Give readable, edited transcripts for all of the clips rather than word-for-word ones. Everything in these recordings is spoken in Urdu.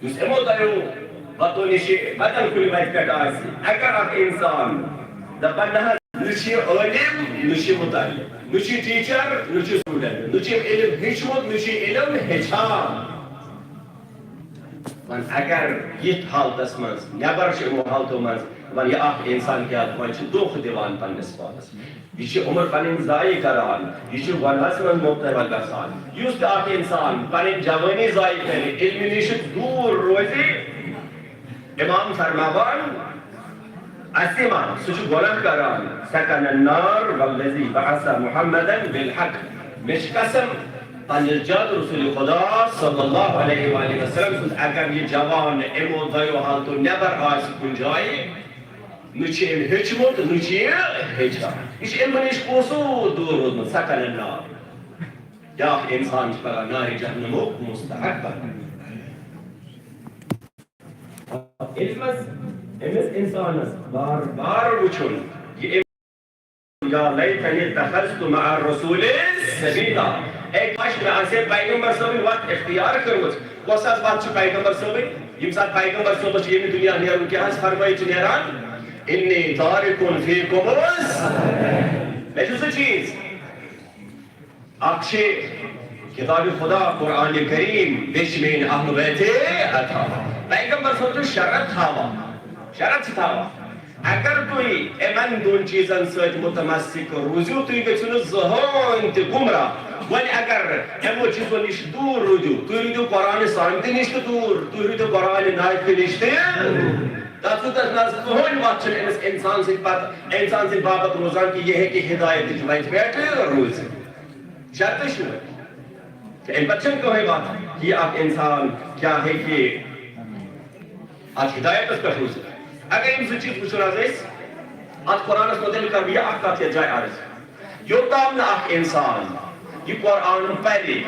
یُس یِمو دۄیو وَتو نِش بدل کُنہِ وَتہِ پٮ۪ٹھ آسہِ اگر اکھ اِنسان دَپان نہ حظ نہ چھِ یہِ عٲلِم نہ چھِ مُتعلِم نہ چھِ ٹیٖچر نہ چھِ سٹوٗڈنٹ نہ چھِ علم ہیٚچھمُت نہ چھِ علم ہیٚچھان وۄنۍ اگر یِتھ حالتس منٛز نٮ۪بر چھِ یِمو حالتو منٛز وۄنۍ یہِ اکھ اِنسان کیٛاہ وۄنۍ چھُ دھوکہٕ دِوان پننِس پانس یہِ چھِ عمر پنٕنۍ ضایع کران یہِ چھُ گۄنہس منٛز مُبتلا گژھان یُس تہِ اکھ اِنسان پنٕنۍ جوٲنی ضایع کرِ علمہِ نِش دوٗر روزِ امام فرماوان اسہِ ما سُہ چھُ گۄناہ کران سکن النار والذی بعث محمدا بالحق مےٚ چھِ قسم پننِس جد رسول خدا صلی اللہ علیہ وآلہ وسلم سُنٛد اگر یہِ جوان یِمو دۄیو حالتو نٮ۪بر آسہِ کُنہِ جایہِ نہ چھِ أمۍ ہیٚچھمُت نہ چھِ یہِ ہیٚچھان یہِ چھِ علمہٕ نِش پوٚسوٗد دوٗر روٗدمُت سکن النار بیٛاکھ اِنسان چھُ پگاہ نارِ جہنمُک مستحق علمس أمِس اِنسانس بار بار وٕچھُن یہِ یا لیتنی اتخذت مع الرسول سبیلا اے کاش مےٚ آسہِ ہے پیغمبر صٲبٕنۍ وتھ اختیار کٔرمٕژ کۄس حظ وتھ چھِ پیغمبر صٲبٕنۍ ییٚمہِ ساتہٕ پیغمبر صٲبس چھِ ییٚمہِ دُنیا نیرُن کیٛاہ حظ فرمٲیِتھ چھُ نیران انی تارکُن فیکم مےٚ چھُ سُہ چیٖز اکھ چھِ کتابِ خدا قرآنِ کریم بیٚیہِ چھِ میٲنۍ اہل بیتِ اطہار پیغمبر صٲب چھُ شرط چھِ تھاوان اگر تُہۍ یِمن دۄن چیٖزن سۭتۍ مُتمسِک روٗزِو تُہۍ گٔژھِو نہٕ زٕہٕنۍ تہِ گُمراہ وۄنۍ اگر یِمو چیٖزو نِش دوٗر روٗزِو تُہۍ روٗزِو قرآنِ سامتہِ نِش تہِ دوٗر تُہۍ روٗزِو قرآنِ ناتہِ نِش تہِ تتھ منٛز کٕہٕنۍ وتھ چھنہٕ أمِس اِنسان سٕنٛدِ پتہٕ اِنسان سٕنٛدِ باپتھ روزان کہِ یہِ ہیٚکہِ ہدایتٕچ وتہِ پٮ۪ٹھ روٗزِتھ شرطٕے چھُ اَمہِ پتہٕ چھنہٕ کٕہٕنۍ وتھ یہِ اکھ اِنسان کیٛاہ ہیٚکہِ اتھ ہدایتس پٮ۪ٹھ روٗزِتھ اگر یِم زٕ چیٖز وٕچھُن حظ أسۍ اتھ قرآنس متعلق کرٕ بہٕ یہِ اکھ کتھ یتھ جایہِ عرض یوٚتام نہٕ اکھ اِنسان یہِ قرآن پرِ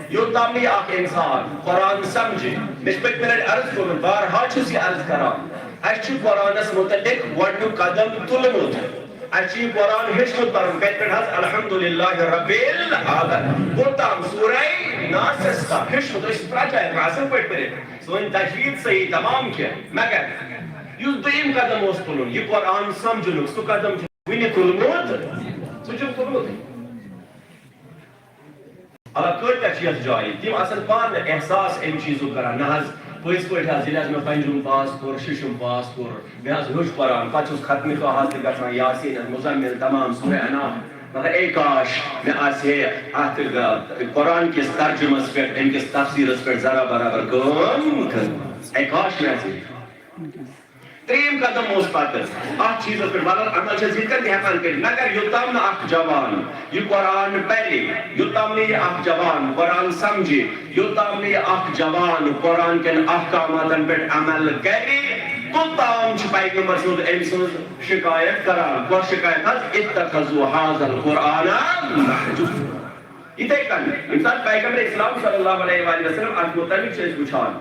یوٚتام نہٕ یہِ اکھ اِنسان قرآن سمجھِ مےٚ چھُ پٔتمہِ لٹہِ عرض کوٚرمُت بارہا چھُس یہِ عرض کران اسہِ چھُ قرآنس متعلق گۄڈنیُک قدم تُلمُت اسہِ چھُ یہِ قرآن ہیٚچھمُت پرُن کتہِ پٮ۪ٹھ حظ الحمدُللہ رب العالمین کوٚتام سورہ ناسس تام ہیٚچھمُت أسۍ چھِ پرٛٮ۪تھ جایہِ اصٕل پٲٹھۍ پٔرِتھ سٲنۍ تجویٖد صحیح تمام کینٛہہ مگر یُس دوٚیِم قدم اوس تُلُن یہِ قرآن سمجھنُک سُہ قدم چھُ وُنہِ تُلمُت سُہ چھُکھ تُلمُت اللہ کۭتیاہ چھِ یتھ جایہِ تِم آسن پانہٕ احساس امہِ چیٖزُک کران نہ حظ پٔزۍ پٲٹھۍ حظ ییٚلہِ حظ مےٚ پنجم پاس کوٚر ششم پاس کوٚر مےٚ حظ ہیوٚچھ قرآن پتہٕ چھُس ختمہِ دۄہ حظ تہِ گژھان یاسیٖن مُزمِل تمام سورہ انعام مگر اے کاش مےٚ آسہِ ہے اتھ قرآن کِس ترجُمس پٮ۪ٹھ امہِ کِس تفسیٖرس پٮ۪ٹھ ذرا برابر کٲم کٔرمٕژ اے کاش مےٚ آسہِ ہے ترٛیٚیِم قدم اوس پتہٕ اتھ چیٖزس پٮ۪ٹھ مطلب عمل چھِ أسۍ یِتھ کٔنۍ تہِ ہٮ۪کان کٔرِتھ مگر یوٚتام نہٕ اکھ جوان یہِ قرآن پرِ یوٚتام نہٕ یہِ اکھ جوان قرآن سمجھِ یوٚتام نہٕ یہِ اکھ جوان قرآن کٮ۪ن احکاماتن پٮ۪ٹھ عمل کرِ توٚتام چھُ پیغمبر صٲب أمۍ سٕنٛز شِکایت کران کۄس شِکایت حظ اتخذوا هذا القرآن مہجورا یِتھے کٔنۍ ییٚمہِ ساتہٕ پیغمبر اسلام صلی اللہ علیہ وآلہ وسلم اتھ متعلق چھِ أسۍ وٕچھان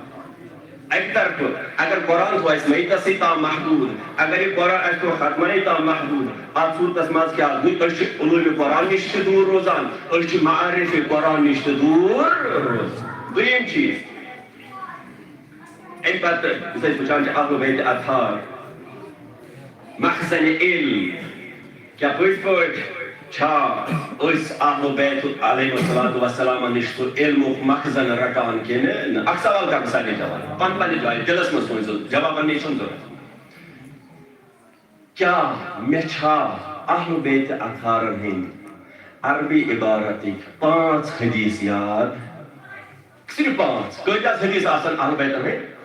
اکہِ طرفہٕ اگر قرآن تھوٚو اَسہِ میتسٕے تام محدوٗد اگر یہِ قرآن اَسہِ تھوٚو ختمنٕے تام محدوٗد اتھ صوٗرتس منٛز کیٛاہ أسۍ چھِ علوٗمِ قرآن نِش تہِ دوٗر روزان أسۍ چھِ معارفِ قرآن نِش تہِ دوٗر روزان دوٚیِم چیٖز امہِ پتہٕ یُس أسۍ وٕچھان چھِ اہل بیت اطہار محسن علم کیٛاہ پٔزۍ پٲٹھۍ چھا أسۍ اہل بیت علیہ الصلوۃ والسلام نِش سُہ علمُک مخزن رٹان کِنہٕ نہ اکھ سوال کرٕ بہٕ سارنٕے جواب پننہِ جایہِ دِلس منٛز سوٗنٛچزیو جواب وننٕچ چھُنہٕ ضروٗرت کیٛاہ مےٚ چھا اہل بیت اطہارن ہٕنٛدۍ عربی عبارتٕکۍ 5 حدیث یاد صرف 5 کۭتیاہ حدیث آسن اہل بیتن ہٕنٛدۍ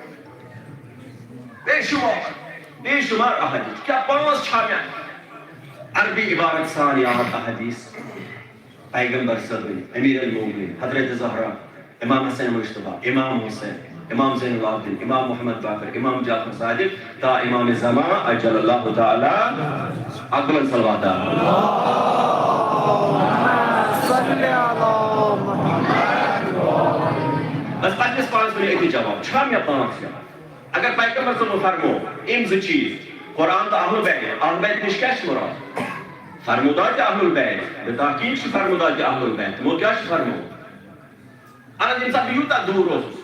بے شُمار احادیث کیٛاہ 5 چھا مےٚ عربی عبارت سان یاد احادیث پیغمبر صٲبٕنۍ امیر المومنین حضرت زہرا امام حسن مجتبیٰ امام حسین امام زین العابدین امام محمد باقر امام جعفر صادق تا امام زمان اجل اللہ تعالی اکبر صلوات بس پننس پانس ؤنِو أتی جواب چھا مےٚ 5 یاد اگر پیغمبر صٲبو فرمو یِم 2 چیٖز قرآن تہٕ اہل بیت نِش کیٛاہ چھُ مراد فرمودات اہل بیت بتحقیق چھُ فرمودات اہل بیت تِمو کیٛاہ چھُ فرمومُت اہن حظ ییٚمہِ ساتہٕ بہٕ یوٗتاہ دوٗر اوسُس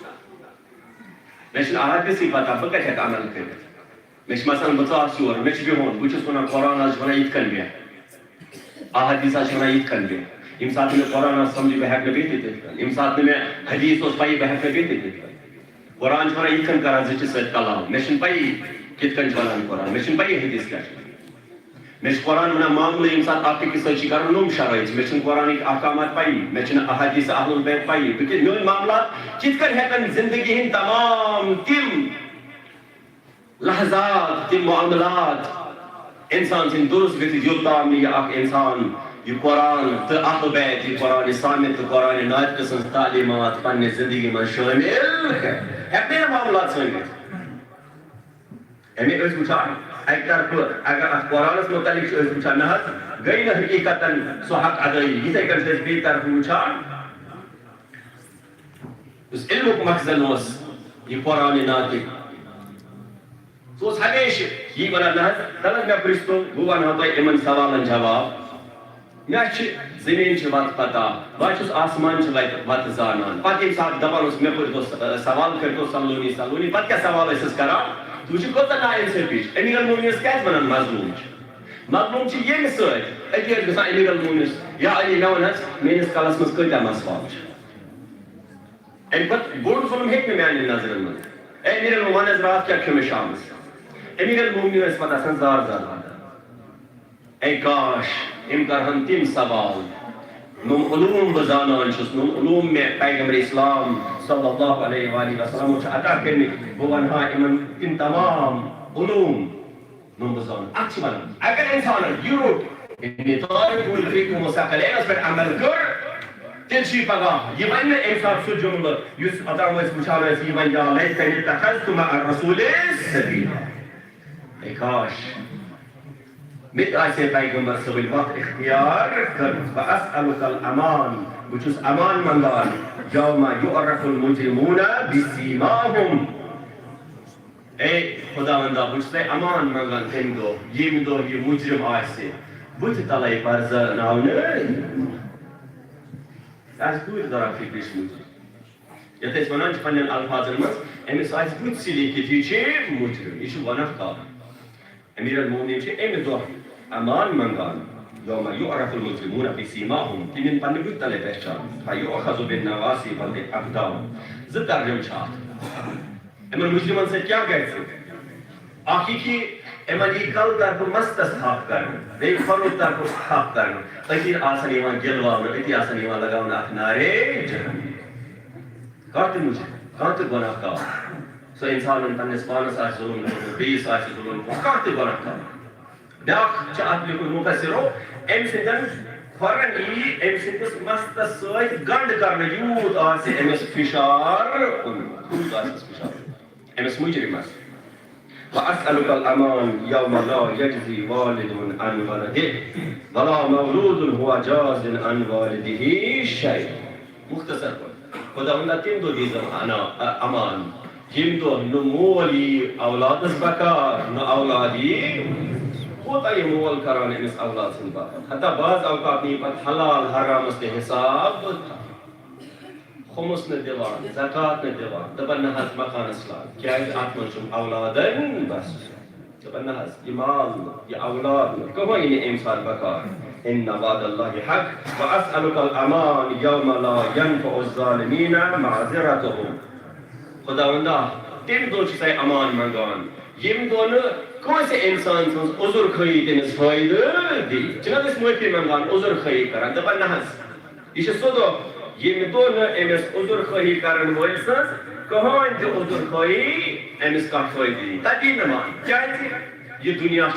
مش احادیث پتہ بہ کتہ ہیکہ عمل کرت مش مثلا بہت یور مش بہن بہت ونان قرآن ونان یت کن بیہ احادیث ونان یت کن بیہ یم سات میں قرآن سمجھ بہ ہیکہ بیہت تت کن یم سات میں حدیث پی بہ ہیکہ بیہت تت کن قرآن ونان یت کن کران زچ سۭتۍ کلام مے چھنہٕ پی کت کن ونان قرآن مے چھنہٕ پی حدیث کیا مے چھ قرآن ونان معاملہ یم سات اکھ أکِس سۭتۍ چھ کران نوٚم شرٲیِط مے چھنہٕ قرآنٕکۍ احکامات پی مے چھنہٕ احادیث اہل البیت پی بہ میون معاملات کت کن ہیکن زندگی ہند تمام تم لحظات تم معاملات انسان سن درست گژھِتھ یوٚتام نہٕ یہِ اکھ انسان یہ قرآن تو اہل بیت یہ قرآن سامع تو قرآن ناطق سن تعلیمات پنہ زندگی من شامل ہیکہ معاملات سن گژھِتھ امی وچھان اکہ طرف اگر اتھ قرآنس متعلق وچھان نہ گئی نہ حقیقتاً سو حق ادائی یتھے کن بیٚیہِ طرف وچھان اس علمک مخزن اس یہ قرآن ناطق سو ہمیشہ یہ ونان نہ دپان مے پرژھتو بہ ونہو تۄہہِ یِمن سوالن جواب مے زمین چھ وت پتہ بہ چھس آسمان چھ وت زانان پتہ ییٚمہِ ساتہٕ دپان اوس مے پرژھتو سوال کٔرتو سلونی سلونی پتہ کیاہ سوال ٲسِس کران ژٕ وٕچھِ کۭژاہ نا انصٲفی چھِ امیر المومنینس کیازِ ونان مظلوم چھِ مظلوم چھِ ییٚمہِ سۭتۍ أتی ٲسۍ گژھان امیر المومنینس یا علی مے ون حظ میٲنِس کلس منٛز کۭتیاہ مسوال چھِ امہِ پتہٕ بوٚڑ ظلم ہیٚکہِ نہٕ میانٮ۪ن نظرن منٛز اے امیر المومنین ون حظ راتھ کیاہ کھیوٚو مےٚ شامس امیر المومنین ٲسۍ پتہٕ آسان زار زار ودان اے کاش یم کرہن تم سوال نم علوم بہ زانان چھس نم علوم میں پیغمبر اسلام صلی اللہ علیہ وآلہ وسلم عطا کرمٕتۍ بہ ونہا یمن تم تمام علوم نم بہ زانان اتھ چھ ونان اگر انسان یہ روٹ طالب الفقہ مستقلینس پہ عمل کر تیل چھ پگاہ یہ ون امہ ساتہٕ سہ جملہ یس اوتام وچھان یہ ون یا لیتنی اتخذت مع الرسول سبیلا اے کاش مت آسے پیغمبر صبل وقت اختیار کر فاسألک الامان بچس امان منگان یوم یعرف المجرمون بسیماہم اے خداوندا بچس امان منگان تم دو یم دو یہ مجرم آسے بت تلے پرزناونہ اس دوٗرِ دوران فکرش مجرم یتھ أسۍ ونان چھِ پننٮ۪ن الفاظن منٛز أمِس آسہِ بُتھِ لیٖکھِتھ یہِ چھِ مجرم یہِ چھُ گۄناہگار امیر المومنین چھِ امہِ دۄہ امان منگان یوم یعرف المجرمون بسیماہم تِم یِن پننہِ بُتھِ تلے پہچان فیؤخذ بالنواصی والاقدام زٕ ترجمہٕ چھِ اتھ یِمن مجرمن سۭتۍ کیاہ گژھِ اکھ یہِ کہِ یِمن یی کل طرفہٕ مستس تھپھ کرنہٕ بیٚیہِ کھۄرو طرفہٕ تھپھ کرنہٕ أتی آسن یِوان گِلواونہٕ أتی آسن یِوان لگاونہٕ اکھ نعرے جہنم کانٛہہ تہِ مجرم کانٛہہ تہِ گۄناہگار سُہ انسان پننس پانس آسہِ ظلم کوٚرمُت بیٚیِس آسہِ ظلم کوٚرمُت کانٛہہ تہِ گۄناہگار بیاکھ چھُ اتھ لیوٚکھمُت مُفسِرو أمۍ سٕنٛدٮ۪ن کھۄرن یی أمۍ سٕنٛدِس مستس سۭتۍ گنٛڈ کرنہٕ یوٗت آسہِ أمِس فشار اوٚنمُت یوٗت آسٮ۪س فشار اوٚنمُت أمِس مجرمس وأسألك الأمان يوم لا يجزي والد عن ولده ولا مولود هو جاز عن والده شيء مختصر خداوند تم دو دیزم امان یم دو نہ مول یی اولادس بکار نہ اولادی کوتاہ یہ مول کران امس اولاد سن باپت حتی بعض اوقات نی پت حلال حرامس تہ حساب خمس نہ دِوان زکات نہ دِوان دپان نہ حظ مکانس لاگ کیازِ اتھ منٛز چھُم اولادن بس دپان نہ حظ یہ مال یہ اولاد نہ کٕہٕنۍ نہٕ امہِ ساتہٕ بکار ان وعد الله حق واسألك الامان يوم لا ينفع الظالمين معذرتهم خداوندا تم دو چھِ امان منگان یم دو نہٕ کٲنٛسہِ انسان سٕنٛز عذر خٲیی تٔمِس فٲیدٕ دی چھِنہ أسۍ معٲفی منگان عذر خٲیی کران دپان نہ حظ یہِ چھُ سُہ دۄہ یم دو نہٕ أمِس عذر خٲیی کرن وٲلۍ سٕنٛز کٕہٕنۍ تہِ عذر خٲیی أمِس کانٛہہ فٲیدٕ دی تتی نہٕ مان کیازِ یہ دنیا